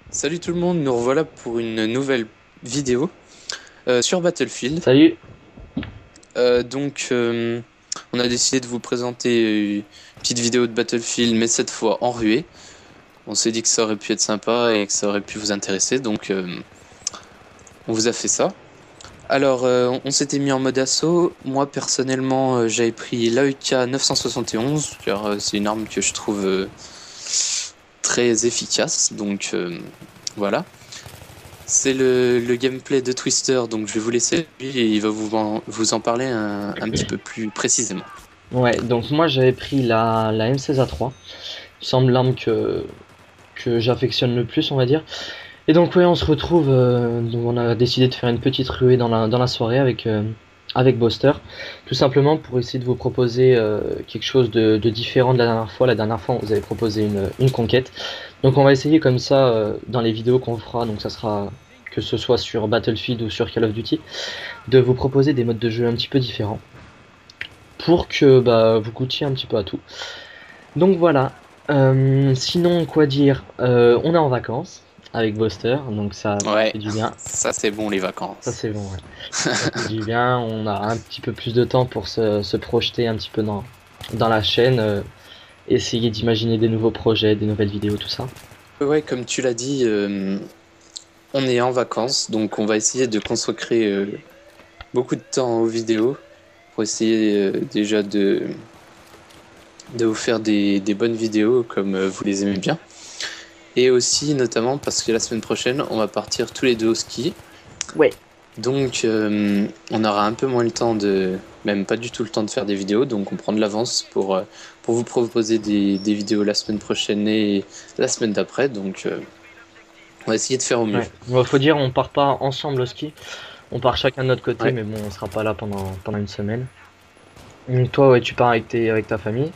Salut tout le monde, nous revoilà pour une nouvelle vidéo sur Battlefield. Salut. On a décidé de vous présenter une petite vidéo de Battlefield, mais cette fois en ruée. On s'est dit que ça aurait pu être sympa et que ça aurait pu vous intéresser, on vous a fait ça. Alors, on s'était mis en mode assaut. Moi, personnellement, j'avais pris l'AEK 971, car c'est une arme que je trouve très efficace. Voilà. C'est le gameplay de Twister, donc je vais vous laisser lui et il va vous en parler un petit peu plus précisément. Ouais, donc moi j'avais pris la M16A3. Il me semble l'arme que j'affectionne le plus, on va dire. Et donc ouais, on se retrouve, donc on a décidé de faire une petite ruée dans la soirée avec Boster. Tout simplement pour essayer de vous proposer quelque chose de différent de la dernière fois. La dernière fois, on vous avait proposé une conquête. Donc on va essayer comme ça dans les vidéos qu'on fera, donc ça sera que ce soit sur Battlefield ou sur Call of Duty, de vous proposer des modes de jeu un petit peu différents, pour que vous goûtiez un petit peu à tout. Donc voilà. Sinon, quoi dire, on est en vacances avec Buster, donc ça Ouais, fait du bien. ça c'est bon les Ça vacances. c'est bon, ouais. Ça fait du bien. On a un petit peu plus de temps pour se projeter un petit peu dans la chaîne, essayer d'imaginer des nouveaux projets, des nouvelles vidéos, tout ça. Ouais, comme tu l'as dit, on est en vacances, donc on va essayer de consacrer beaucoup de temps aux vidéos pour essayer déjà de vous faire des bonnes vidéos comme vous les aimez bien. Et aussi notamment parce que la semaine prochaine, on va partir tous les deux au ski. Ouais. Donc, on aura un peu moins le temps même pas du tout le temps de faire des vidéos, donc on prend de l'avance pour vous proposer des vidéos la semaine prochaine et la semaine d'après. On va essayer de faire au mieux. Ouais. Bon, faut dire, on part pas ensemble au ski. On part chacun de notre côté, Ouais, mais bon, on sera pas là pendant une semaine. Donc toi, ouais, tu pars avec ta famille.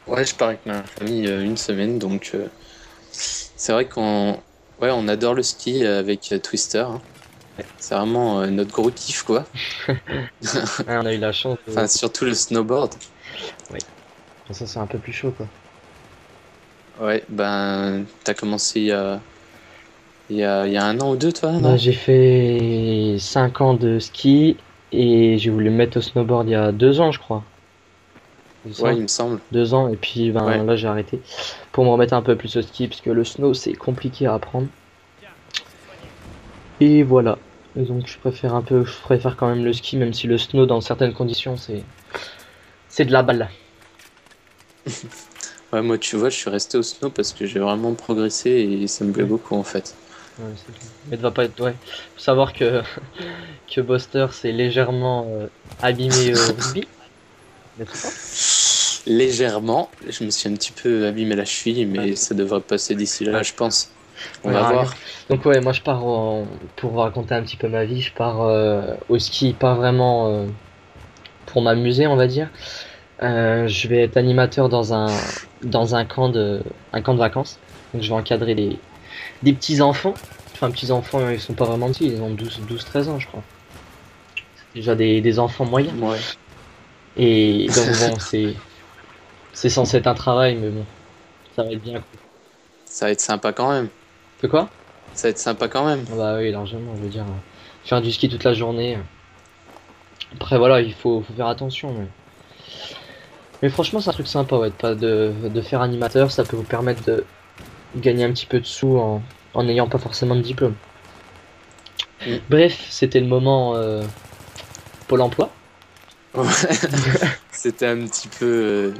ouais, je pars avec ma famille une semaine, c'est vrai on adore le ski avec Twister, hein. C'est vraiment notre gros kiff, quoi. Ouais, on a eu la chance de. Enfin, surtout le snowboard. Ouais. Ça, c'est un peu plus chaud, quoi. Ouais, ben, t'as commencé il y a un an ou deux, toi, Bah, non? j'ai fait 5 ans de ski et j'ai voulu me mettre au snowboard il y a 2 ans, je crois. C'est Ouais, ça? il me semble. 2 ans, et puis Ouais. là j'ai arrêté pour me remettre un peu plus au ski parce que le snow c'est compliqué à apprendre. Et voilà. Et donc je préfère quand même le ski, même si le snow dans certaines conditions c'est de la balle. Ouais, moi, tu vois, je suis resté au snow parce que j'ai vraiment progressé et ça me plaît Ouais, beaucoup, en fait. ouais, c'est clair. Mais tu vas pas être. Ouais. Faut savoir que, que Buster s'est légèrement abîmé au rugby. Mais c'est ça? Légèrement, je me suis un petit peu abîmé la cheville, Ouais. mais ça devrait passer d'ici là, Ouais. je pense. On On va verra bien. voir. Donc ouais, moi pour vous raconter un petit peu ma vie, je pars au ski, pas vraiment pour m'amuser, on va dire. Je vais être animateur dans un camp de vacances. Donc je vais encadrer des petits enfants. Enfin, petits enfants, ils sont pas vraiment petits, ils ont 13 ans, je crois. Déjà des enfants moyens. Ouais. Et donc bon, c'est censé être un travail, mais bon, ça va être bien cool. Ça va être sympa quand même. Que quoi? Ça va être sympa quand même. Ah bah oui, largement, je veux dire, faire du ski toute la journée. Après voilà, faut faire attention. Mais franchement, c'est un truc sympa, ouais, de faire animateur, ça peut vous permettre de gagner un petit peu de sous en n'ayant pas forcément de diplôme. Mm. Bref, c'était le moment Pôle emploi. Ouais. C'était un petit peu.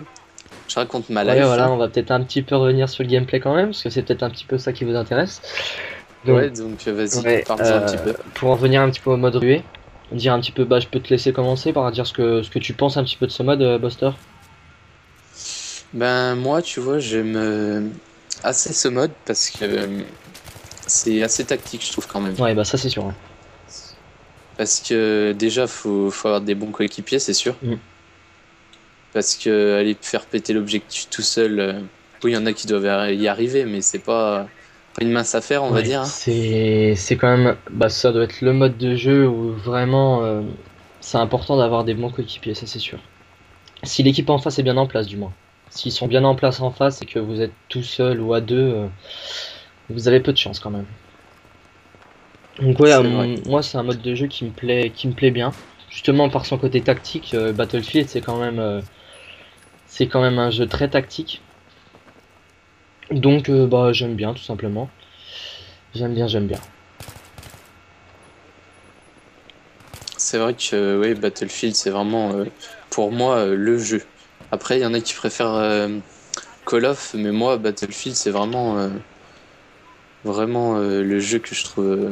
Je raconte ma Ouais, life, voilà, hein. on va peut-être un petit peu revenir sur le gameplay quand même, parce que c'est peut-être un petit peu ça qui vous intéresse. Donc, Ouais, donc vas-y, ouais, parle-en un petit peu. pour en venir un petit peu au mode ruée, dire un petit peu, je peux te laisser commencer par dire ce que tu penses un petit peu de ce mode, Buster. Ben, moi, tu vois, j'aime assez ce mode parce que c'est assez tactique, je trouve, quand même. Ouais, bah ça c'est sûr. Ouais. Parce que déjà, faut avoir des bons coéquipiers, c'est sûr. Mm. Parce que aller faire péter l'objectif tout seul, oui, il y en a qui doivent y arriver, mais c'est pas une mince affaire, on va Ouais, dire, hein. c'est quand même, ça doit être le mode de jeu où vraiment c'est important d'avoir des bons coéquipiers, ça c'est sûr. Si l'équipe en face est bien en place, du moins. S'ils sont bien en place en face et que vous êtes tout seul ou à deux, Vous avez peu de chance quand même. Donc ouais, C'est vrai. moi c'est un mode de jeu qui me plaît bien. Justement par son côté tactique, Battlefield c'est quand même un jeu très tactique. Donc bah j'aime bien tout simplement. J'aime bien. C'est vrai que ouais, Battlefield, c'est vraiment pour moi le jeu. Après, il y en a qui préfèrent Call of, mais moi, Battlefield, c'est vraiment le jeu que je trouve,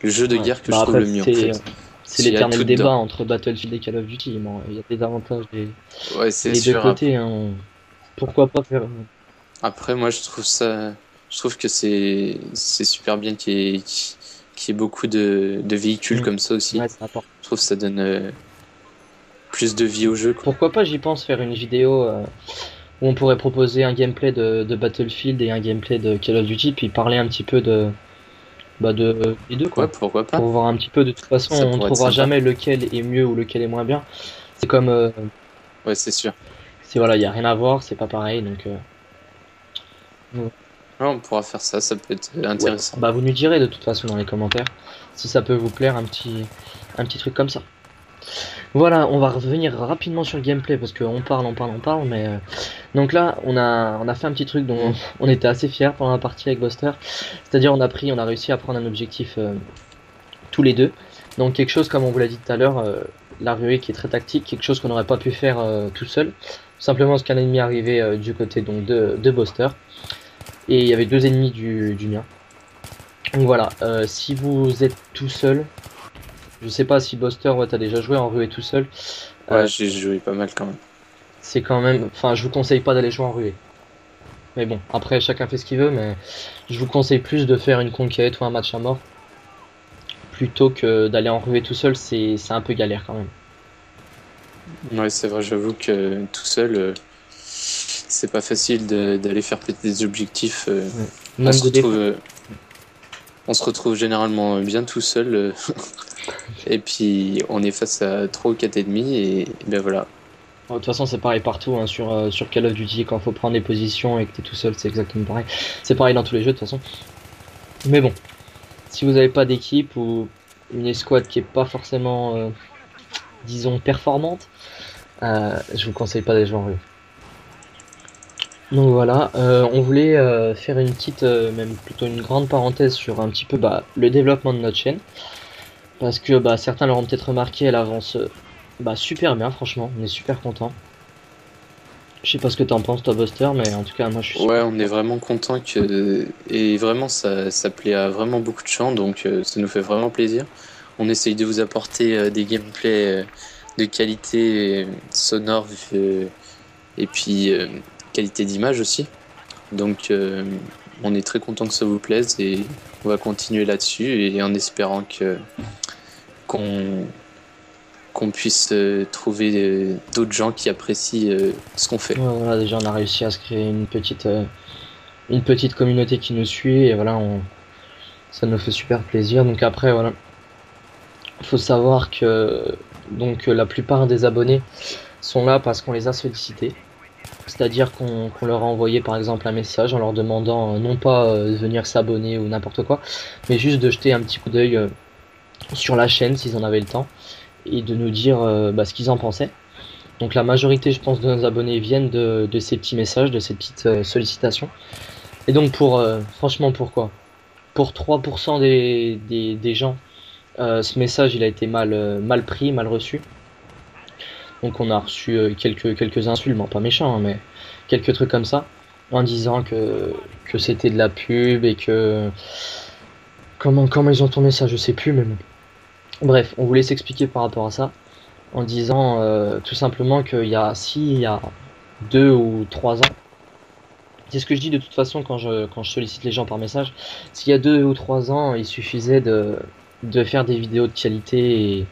le jeu de Ouais. guerre que je Bah trouve après le mieux en fait. c'est Parce qu'il y a l'éternel tout débat dedans. entre Battlefield et Call of Duty. Bon, il y a des avantages Ouais, et c'est les deux sûr. côtés, hein. Pourquoi pas faire. Après, moi, je trouve que c'est super bien qu'il y ait beaucoup de véhicules Hmm. comme ça aussi. Ouais, ça apporte. Je trouve que ça donne plus de vie au jeu, quoi. Pourquoi pas, j'y pense, faire une vidéo où on pourrait proposer un gameplay de Battlefield et un gameplay de Call of Duty, puis parler un petit peu de des deux, Ouais, quoi. pourquoi pas? Pour voir un petit peu, de toute façon, Ça on pourrait être trouvera sympa. jamais lequel est mieux ou lequel est moins bien. C'est comme, Ouais, c'est sûr. c'est voilà, il y a rien à voir, c'est pas pareil, donc Ouais, on pourra faire ça, ça peut être ouais. intéressant. Bah vous nous direz de toute façon dans les commentaires si ça peut vous plaire un petit truc comme ça. Voilà, on va revenir rapidement sur le gameplay parce qu'on parle, on parle, mais donc là on a fait un petit truc dont on était assez fiers pendant la partie avec Buster, c'est-à-dire on a réussi à prendre un objectif tous les deux. Donc quelque chose comme on vous l'a dit tout à l'heure, la ruée qui est très tactique, quelque chose qu'on n'aurait pas pu faire tout seul, simplement parce qu'un ennemi arrivait du côté donc de Buster et il y avait deux ennemis du mien. Donc voilà, si vous êtes tout seul, je sais pas si Buster, ouais, t'as déjà joué en ruée tout seul, Ouais, euh, j'ai joué pas mal quand même. c'est quand même, enfin, je vous conseille pas d'aller jouer en ruée. Mais bon, après, chacun fait ce qu'il veut, mais je vous conseille plus de faire une conquête ou un match à mort plutôt que d'aller en ruée tout seul, c'est un peu galère quand même. Ouais, c'est vrai, j'avoue que tout seul, c'est pas facile d'aller faire péter des objectifs. Ouais. On Même se de retrouve, défense. on se retrouve généralement bien tout seul, et puis on est face à 3 ou 4 ennemis, et ben voilà. De toute façon, c'est pareil partout, hein, sur Call of Duty, quand faut prendre des positions et que t'es tout seul, c'est exactement pareil. C'est pareil dans tous les jeux de toute façon. Mais bon, si vous n'avez pas d'équipe ou une escouade qui est pas forcément, disons, performante, je vous conseille pas d'aller jouer en rue. Donc voilà, on voulait faire une petite, même plutôt une grande parenthèse sur un petit peu bah, le développement de notre chaîne. Parce que bah, certains l'auront peut-être remarqué, elle avance bah, super bien, franchement, on est super content. Je sais pas ce que t'en penses, toi, Buster, mais en tout cas, moi je suis Ouais, super on est content. vraiment content et vraiment ça plaît à vraiment beaucoup de gens, donc ça nous fait vraiment plaisir. On essaye de vous apporter des gameplays de qualité sonore et puis qualité d'image aussi. Donc on est très content que ça vous plaise et on va continuer là-dessus et en espérant que qu'on qu'on puisse trouver d'autres gens qui apprécient ce qu'on fait. Ouais, voilà, déjà on a réussi à se créer une petite communauté qui nous suit, et voilà, ça nous fait super plaisir. Donc après, voilà, il faut savoir que donc la plupart des abonnés sont là parce qu'on les a sollicités. C'est-à-dire qu'on leur a envoyé par exemple un message en leur demandant non pas de venir s'abonner ou n'importe quoi, mais juste de jeter un petit coup d'œil sur la chaîne s'ils en avaient le temps et de nous dire bah, ce qu'ils en pensaient. Donc la majorité, je pense, de nos abonnés viennent de ces petits messages, de ces petites sollicitations. Et donc franchement, pourquoi? Pour 3% des gens, ce message il a été mal pris, mal reçu. Donc on a reçu quelques insultes, bon pas méchants, hein, mais quelques trucs comme ça, en disant que c'était de la pub et que... comment ils ont tourné ça, je sais plus, mais bon. Bref, on voulait s'expliquer par rapport à ça, en disant tout simplement il y a 2 ou 3 ans, c'est ce que je dis de toute façon quand je sollicite les gens par message, s'il y a 2 ou 3 ans, il suffisait de faire des vidéos de qualité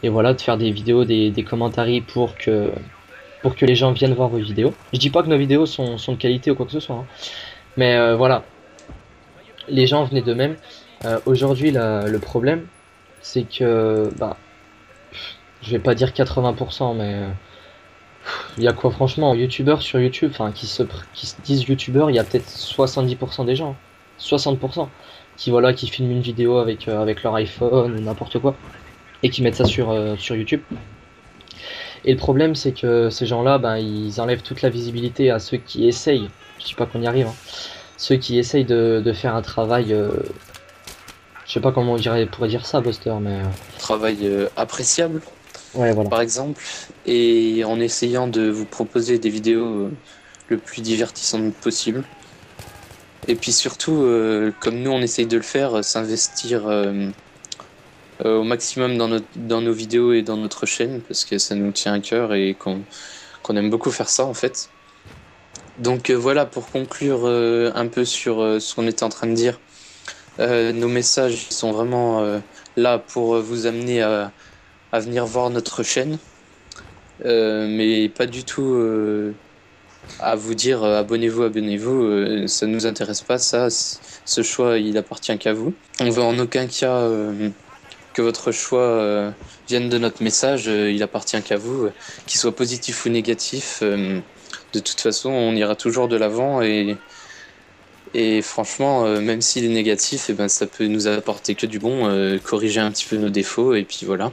et voilà, de faire des vidéos, des commentaires pour que les gens viennent voir vos vidéos. Je dis pas que nos vidéos sont de qualité ou quoi que ce soit, hein. Mais voilà, les gens venaient d'eux-mêmes. Aujourd'hui, le problème, c'est que, bah, je vais pas dire 80%, mais il y a quoi franchement, youtubeurs sur YouTube, enfin, qui se disent youtubeurs, il y a peut-être 70% des gens. 60% qui voilà, qui filment une vidéo avec leur iPhone ou n'importe quoi et qui mettent ça sur YouTube. Et le problème, c'est que ces gens-là, ben, ils enlèvent toute la visibilité à ceux qui essayent. Je dis pas qu'on y arrive, hein. Ceux qui essayent de faire un travail, je sais pas comment pourrait dire ça, Buster, mais Travail appréciable, ouais, voilà. par exemple, et en essayant de vous proposer des vidéos le plus divertissantes possible. Et puis surtout, comme nous on essaye de le faire, s'investir au maximum dans nos vidéos et dans notre chaîne, parce que ça nous tient à cœur et qu'on aime beaucoup faire ça en fait. Donc voilà, pour conclure un peu sur ce qu'on était en train de dire, nos messages sont vraiment là pour vous amener à venir voir notre chaîne, mais pas du tout à vous dire abonnez-vous, abonnez-vous, ça nous intéresse pas, ça, ce choix il appartient qu'à vous. On veut en aucun cas que votre choix vienne de notre message, il appartient qu'à vous, qu'il soit positif ou négatif. De toute façon, on ira toujours de l'avant et franchement, même s'il est négatif, et ben, ça peut nous apporter que du bon, corriger un petit peu nos défauts et puis voilà.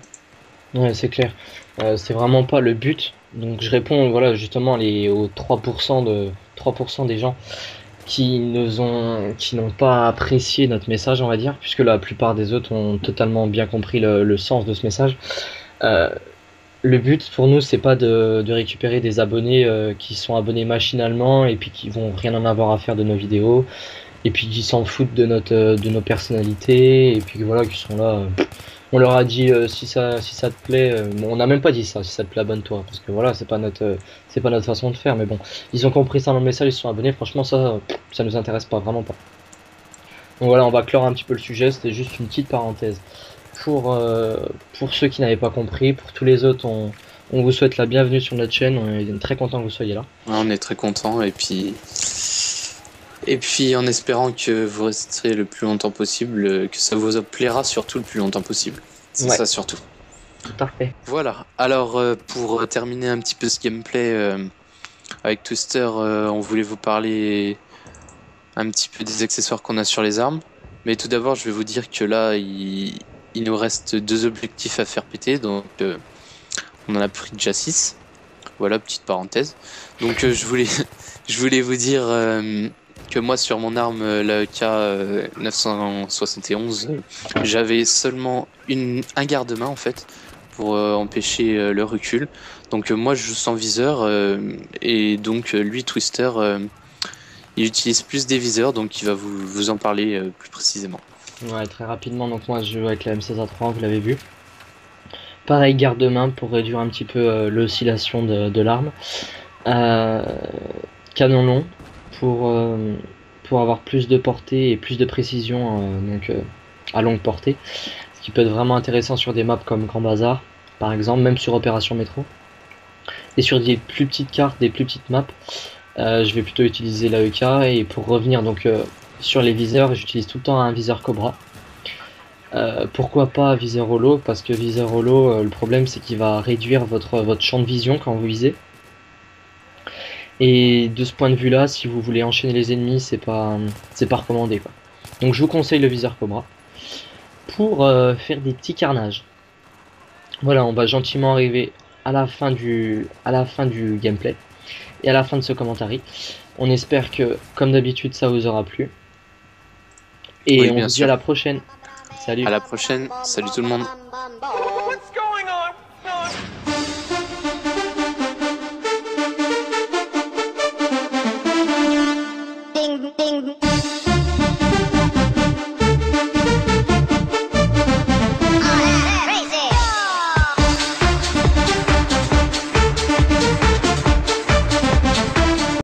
Ouais, c'est clair. C'est vraiment pas le but. Donc je réponds voilà justement aux 3% des gens qui n'ont pas apprécié notre message, on va dire, puisque la plupart des autres ont totalement bien compris le sens de ce message. Euh, le but pour nous, c'est pas de récupérer des abonnés qui sont abonnés machinalement et puis qui vont rien en avoir à faire de nos vidéos et puis qui s'en foutent de nos personnalités et puis voilà qui sont là. On leur a dit si ça te plaît, bon, on n'a même pas dit ça, si ça te plaît abonne-toi parce que voilà c'est pas notre façon de faire mais bon ils ont compris ça dans le message, ils se sont abonnés, franchement ça nous intéresse pas, vraiment pas. Donc voilà, on va clore un petit peu le sujet, c'était juste une petite parenthèse. Pour ceux qui n'avaient pas compris, pour tous les autres, on vous souhaite la bienvenue sur notre chaîne, on est très content que vous soyez là. Ouais, on est très content et puis en espérant que vous resterez le plus longtemps possible, que ça vous plaira surtout le plus longtemps possible. C'est Ouais, ça surtout. parfait. Voilà. Alors pour terminer un petit peu ce gameplay avec Twister, on voulait vous parler un petit peu des accessoires qu'on a sur les armes. Mais tout d'abord, je vais vous dire que là, il nous reste 2 objectifs à faire péter, donc on en a pris déjà 6. Voilà, petite parenthèse. Donc je voulais vous dire que moi sur mon arme, la EK 971, j'avais seulement un garde-main en fait pour empêcher le recul. Donc moi je joue sans viseur et donc lui Twister il utilise plus des viseurs, donc il va vous en parler plus précisément. Ouais, très rapidement, donc moi je joue avec la M16A3, vous l'avez vu. Pareil, garde-main pour réduire un petit peu l'oscillation de l'arme. Euh, Canon long pour avoir plus de portée et plus de précision à longue portée. Ce qui peut être vraiment intéressant sur des maps comme Grand Bazar, par exemple, même sur Opération Métro. Et sur des plus petites cartes, des plus petites maps, je vais plutôt utiliser l'AEK. Et pour revenir donc sur les viseurs, j'utilise tout le temps un viseur Cobra. Pourquoi pas viseur holo? Parce que viseur holo, le problème c'est qu'il va réduire votre champ de vision quand vous visez. Et de ce point de vue là, si vous voulez enchaîner les ennemis, c'est pas recommandé quoi. Donc je vous conseille le viseur Cobra pour faire des petits carnages. Voilà, on va gentiment arriver à la fin du gameplay et à la fin de ce commentaire. On espère que, comme d'habitude, ça vous aura plu. Et Oui, on bien se dit sûr. à la prochaine. Salut. À la prochaine. Salut tout le monde. What's going on? Ding, ding.